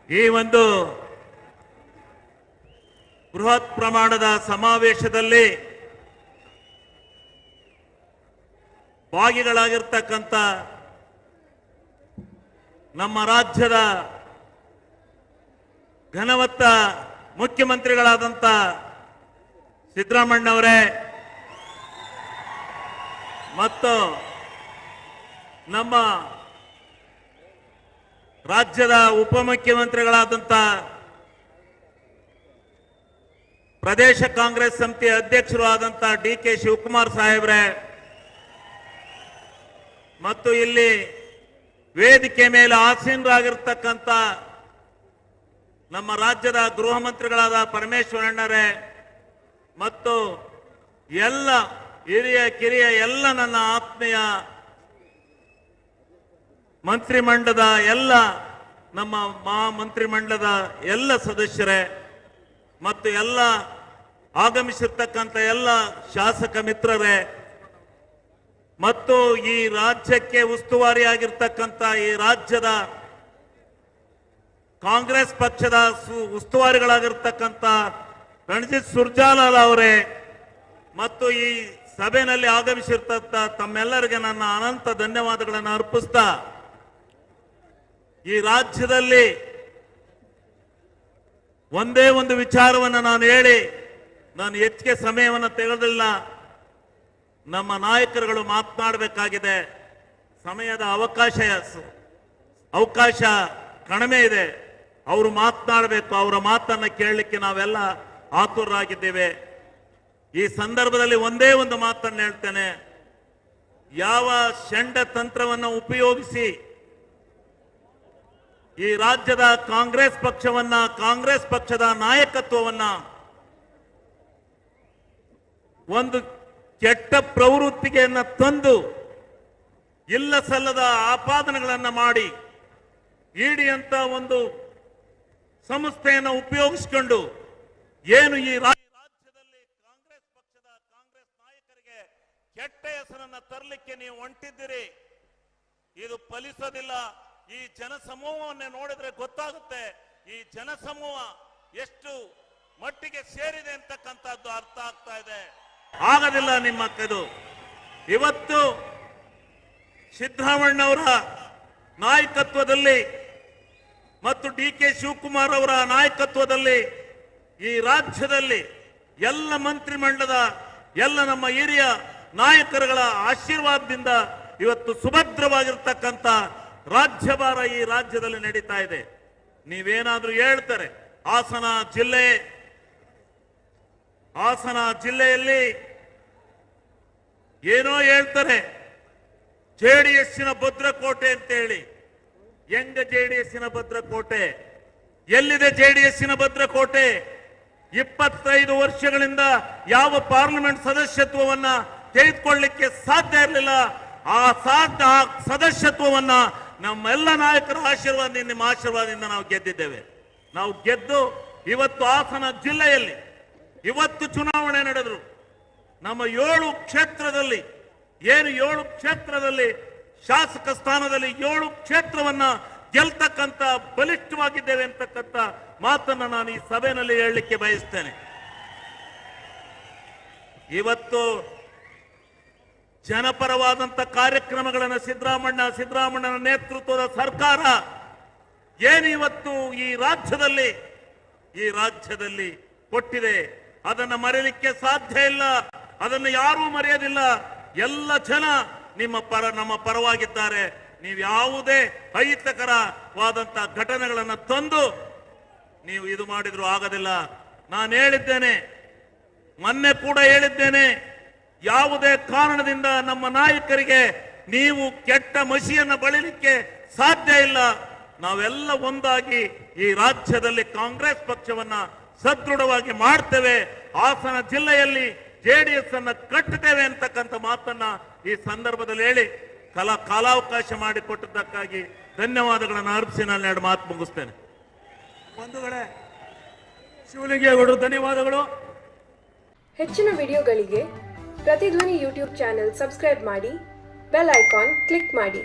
ಈ ಒಂದು ಬೃಹತ್ ಪ್ರಮಾಣದ ಸಮಾವೇಶದಲ್ಲಿ ಭಾಗಿಗಳಾಗಿರ್ತಕ್ಕಂಥ ನಮ್ಮ ರಾಜ್ಯದ ಘನವತ್ತ ಮುಖ್ಯಮಂತ್ರಿಗಳಾದಂಥ ಸಿದ್ದರಾಮಣ್ಣವರೇ ಮತ್ತು ನಮ್ಮ ರಾಜ್ಯದ ಉಪಮುಖ್ಯಮಂತ್ರಿಗಳಾದಂಥ ಪ್ರದೇಶ ಕಾಂಗ್ರೆಸ್ ಸಮಿತಿ ಅಧ್ಯಕ್ಷರು ಆದಂಥ ಡಿ.ಕೆ. ಶಿವಕುಮಾರ್ ಸಾಹೇಬ್ರೆ ಮತ್ತು ಇಲ್ಲಿ ವೇದಿಕೆ ಮೇಲೆ ಆಸೀನರಾಗಿರ್ತಕ್ಕಂಥ ನಮ್ಮ ರಾಜ್ಯದ ಗೃಹ ಮಂತ್ರಿಗಳಾದ ಪರಮೇಶ್ವರಣ್ಣರೇ ಮತ್ತು ಎಲ್ಲ ಹಿರಿಯ ಕಿರಿಯ ಎಲ್ಲ ನನ್ನ ಆತ್ಮೀಯ ಮಂತ್ರಿಮಂಡಲದ ಎಲ್ಲ ನಮ್ಮ ಮಂತ್ರಿಮಂಡಲದ ಎಲ್ಲ ಸದಸ್ಯರೇ ಮತ್ತು ಎಲ್ಲ ಆಗಮಿಸಿರ್ತಕ್ಕಂಥ ಎಲ್ಲ ಶಾಸಕ ಮಿತ್ರರೇ ಮತ್ತು ಈ ರಾಜ್ಯಕ್ಕೆ ಉಸ್ತುವಾರಿಯಾಗಿರ್ತಕ್ಕಂಥ ಈ ರಾಜ್ಯದ ಕಾಂಗ್ರೆಸ್ ಪಕ್ಷದ ಉಸ್ತುವಾರಿಗಳಾಗಿರ್ತಕ್ಕಂಥ ರಣಜಿತ್ ಸುರ್ಜಾಲಾಲ್ ಅವರೇ ಮತ್ತು ಈ ಸಭೆಯಲ್ಲಿ ಆಗಮಿಸಿರ್ತಕ್ಕ ತಮ್ಮೆಲ್ಲರಿಗೆ ನನ್ನ ಅನಂತ ಧನ್ಯವಾದಗಳನ್ನು ಅರ್ಪಿಸ್ತಾ ಈ ರಾಜ್ಯದಲ್ಲಿ ಒಂದೇ ಒಂದು ವಿಚಾರವನ್ನು ನಾನು ಹೇಳಿ ನಾನು ಹೆಚ್ಚಿಗೆ ಸಮಯವನ್ನು ತೆಗೆದಿಲ್ಲ. ನಮ್ಮ ನಾಯಕರುಗಳು ಮಾತನಾಡಬೇಕಾಗಿದೆ. ಸಮಯದ ಅವಕಾಶ ಕಡಿಮೆ ಇದೆ. ಅವರು ಮಾತನಾಡಬೇಕು. ಅವರ ಮಾತನ್ನು ಕೇಳಲಿಕ್ಕೆ ನಾವೆಲ್ಲ ಆತುರರಾಗಿದ್ದೇವೆ. ಈ ಸಂದರ್ಭದಲ್ಲಿ ಒಂದೇ ಒಂದು ಮಾತನ್ನು ಹೇಳ್ತೇನೆ. ಯಾವ ಷಂಡ ತಂತ್ರವನ್ನು ಉಪಯೋಗಿಸಿ ಈ ರಾಜ್ಯದ ಕಾಂಗ್ರೆಸ್ ಪಕ್ಷದ ನಾಯಕತ್ವವನ್ನ ಒಂದು ಕೆಟ್ಟ ಪ್ರವೃತ್ತಿಗೆಯನ್ನ ತಂದು ಇಲ್ಲ ಸಲ್ಲದ ಆಪಾದನೆಗಳನ್ನ ಮಾಡಿ ಇಡಿ ಅಂತ ಒಂದು ಸಂಸ್ಥೆಯನ್ನು ಉಪಯೋಗಿಸಿಕೊಂಡು ಏನು ಈ ರಾಜ್ಯದಲ್ಲಿ ಕಾಂಗ್ರೆಸ್ ನಾಯಕರಿಗೆ ಕೆಟ್ಟ ಹೆಸರನ್ನ ತರಲಿಕ್ಕೆ ನೀವು ಹೊಂಟಿದ್ದೀರಿ. ಇದು ಫಲಿಸೋದಿಲ್ಲ. ಈ ಜನಸಮೂಹವನ್ನೇ ನೋಡಿದ್ರೆ ಗೊತ್ತಾಗುತ್ತೆ ಈ ಜನಸಮೂಹ ಎಷ್ಟು ಮಟ್ಟಿಗೆ ಸೇರಿದೆ ಅಂತಕ್ಕಂಥದ್ದು ಅರ್ಥ ಆಗ್ತಾ ಇದೆ. ಆಗದಿಲ್ಲ ನಿಮ್ಮ ಕದು. ಇವತ್ತು ಸಿದ್ದರಾಮಣ್ಣವರ ನಾಯಕತ್ವದಲ್ಲಿ ಮತ್ತು ಡಿ.ಕೆ. ಶಿವಕುಮಾರ್ ಅವರ ನಾಯಕತ್ವದಲ್ಲಿ ಈ ರಾಜ್ಯದಲ್ಲಿ ಎಲ್ಲ ಮಂತ್ರಿಮಂಡಲದ ಎಲ್ಲ ನಮ್ಮ ಹಿರಿಯ ನಾಯಕರುಗಳ ಆಶೀರ್ವಾದದಿಂದ ಇವತ್ತು ಸುಭದ್ರವಾಗಿರ್ತಕ್ಕಂಥ ರಾಜ್ಯಭಾರ ಈ ರಾಜ್ಯದಲ್ಲಿ ನಡೀತಾ ಇದೆ. ನೀವೇನಾದ್ರೂ ಹೇಳ್ತಾರೆ ಹಾಸನ ಜಿಲ್ಲೆಯಲ್ಲಿ ಏನೋ ಹೇಳ್ತಾರೆ ಜೆಡಿಎಸ್ಸಿನ ಭದ್ರಕೋಟೆ ಅಂತ ಹೇಳಿ. ಹೆಂಗ ಜೆಡಿಎಸ್ಸಿನ ಭದ್ರಕೋಟೆ? ಎಲ್ಲಿದೆ ಜೆಡಿಎಸ್ಸಿನ ಭದ್ರಕೋಟೆ? 25 ವರ್ಷಗಳಿಂದ ಯಾವ ಪಾರ್ಲಿಮೆಂಟ್ ಸದಸ್ಯತ್ವವನ್ನ ತೆಗೆದುಕೊಳ್ಳಲಿಕ್ಕೆ ಸಾಧ್ಯ ಇರಲಿಲ್ಲ. ಆ ಸದಸ್ಯತ್ವವನ್ನ ನಮ್ಮೆಲ್ಲ ನಾಯಕರ ಆಶೀರ್ವಾದದಿಂದ, ನಿಮ್ಮ ಆಶೀರ್ವಾದದಿಂದ ನಾವು ಗೆದ್ದಿದ್ದೇವೆ. ನಾವು ಗೆದ್ದು ಇವತ್ತು ಹಾಸನ ಜಿಲ್ಲೆಯಲ್ಲಿ ಇವತ್ತು ಚುನಾವಣೆ ನಡೆದ್ರು. ನಮ್ಮ 7 ಕ್ಷೇತ್ರದಲ್ಲಿ ಶಾಸಕ ಸ್ಥಾನದಲ್ಲಿ 7 ಕ್ಷೇತ್ರವನ್ನ ಗೆಲ್ತಕ್ಕಂಥ ಬಲಿಷ್ಠವಾಗಿದ್ದೇವೆ ಅಂತಕ್ಕಂಥ ಮಾತನ್ನ ನಾನು ಈ ಸಭೆಯಲ್ಲಿ ಹೇಳಲಿಕ್ಕೆ ಬಯಸ್ತೇನೆ. ಇವತ್ತು ಜನಪರವಾದಂತ ಕಾರ್ಯಕ್ರಮಗಳನ್ನು ಸಿದ್ದರಾಮಣ್ಣನ ನೇತೃತ್ವದ ಸರ್ಕಾರ ಏನು ಇವತ್ತು ಈ ರಾಜ್ಯದಲ್ಲಿ ಕೊಟ್ಟಿದೆ ಅದನ್ನು ಮರೆಯಲಿಕ್ಕೆ ಸಾಧ್ಯ ಇಲ್ಲ. ಅದನ್ನು ಯಾರೂ ಮರೆಯೋದಿಲ್ಲ. ಎಲ್ಲ ಜನ ನಮ್ಮ ಪರವಾಗಿದ್ದಾರೆ. ನೀವು ಯಾವುದೇ ಅಹಿತಕರವಾದಂತ ಘಟನೆಗಳನ್ನು ತಂದು ನೀವು ಇದು ಮಾಡಿದ್ರು ಆಗೋದಿಲ್ಲ. ನಾನು ಹೇಳಿದ್ದೇನೆ, ಮೊನ್ನೆ ಕೂಡ ಹೇಳಿದ್ದೇನೆ, ಯಾವುದೇ ಕಾರಣದಿಂದ ನಮ್ಮ ನಾಯಕರಿಗೆ ನೀವು ಕೆಟ್ಟ ಮಸಿಯನ್ನು ಬಳಿಲಿಕ್ಕೆ ಸಾಧ್ಯ ಇಲ್ಲ. ನಾವೆಲ್ಲ ಒಂದಾಗಿ ಈ ರಾಜ್ಯದಲ್ಲಿ ಕಾಂಗ್ರೆಸ್ ಪಕ್ಷವನ್ನ ಸದೃಢವಾಗಿ ಮಾಡ್ತೇವೆ. ಹಾಸನ ಜಿಲ್ಲೆಯಲ್ಲಿ ಜೆಡಿಎಸ್ ಅನ್ನ ಕಟ್ಟುತ್ತೇವೆ ಅಂತಕ್ಕಂಥ ಮಾತನ್ನ ಈ ಸಂದರ್ಭದಲ್ಲಿ ಹೇಳಿ ಕಾಲಾವಕಾಶ ಮಾಡಿಕೊಟ್ಟದ್ದಕ್ಕಾಗಿ ಧನ್ಯವಾದಗಳನ್ನು ಅರ್ಪಿಸಿ ನಾನು 2 ಮಾತು ಮುಗಿಸ್ತೇನೆ. ಬಂಧುಗಳೇ, ಶಿವಲಿಂಗೇಗೌಡರು ಧನ್ಯವಾದಗಳು. ಹೆಚ್ಚಿನ ವಿಡಿಯೋಗಳಿಗೆ ಪ್ರತಿಧ್ವನಿ ಯೂಟ್ಯೂಬ್ ಚಾನೆಲ್ ಸಬ್ಸ್ಕ್ರೈಬ್ ಮಾಡಿ, ಬೆಲ್ ಐಕಾನ್ ಕ್ಲಿಕ್ ಮಾಡಿ.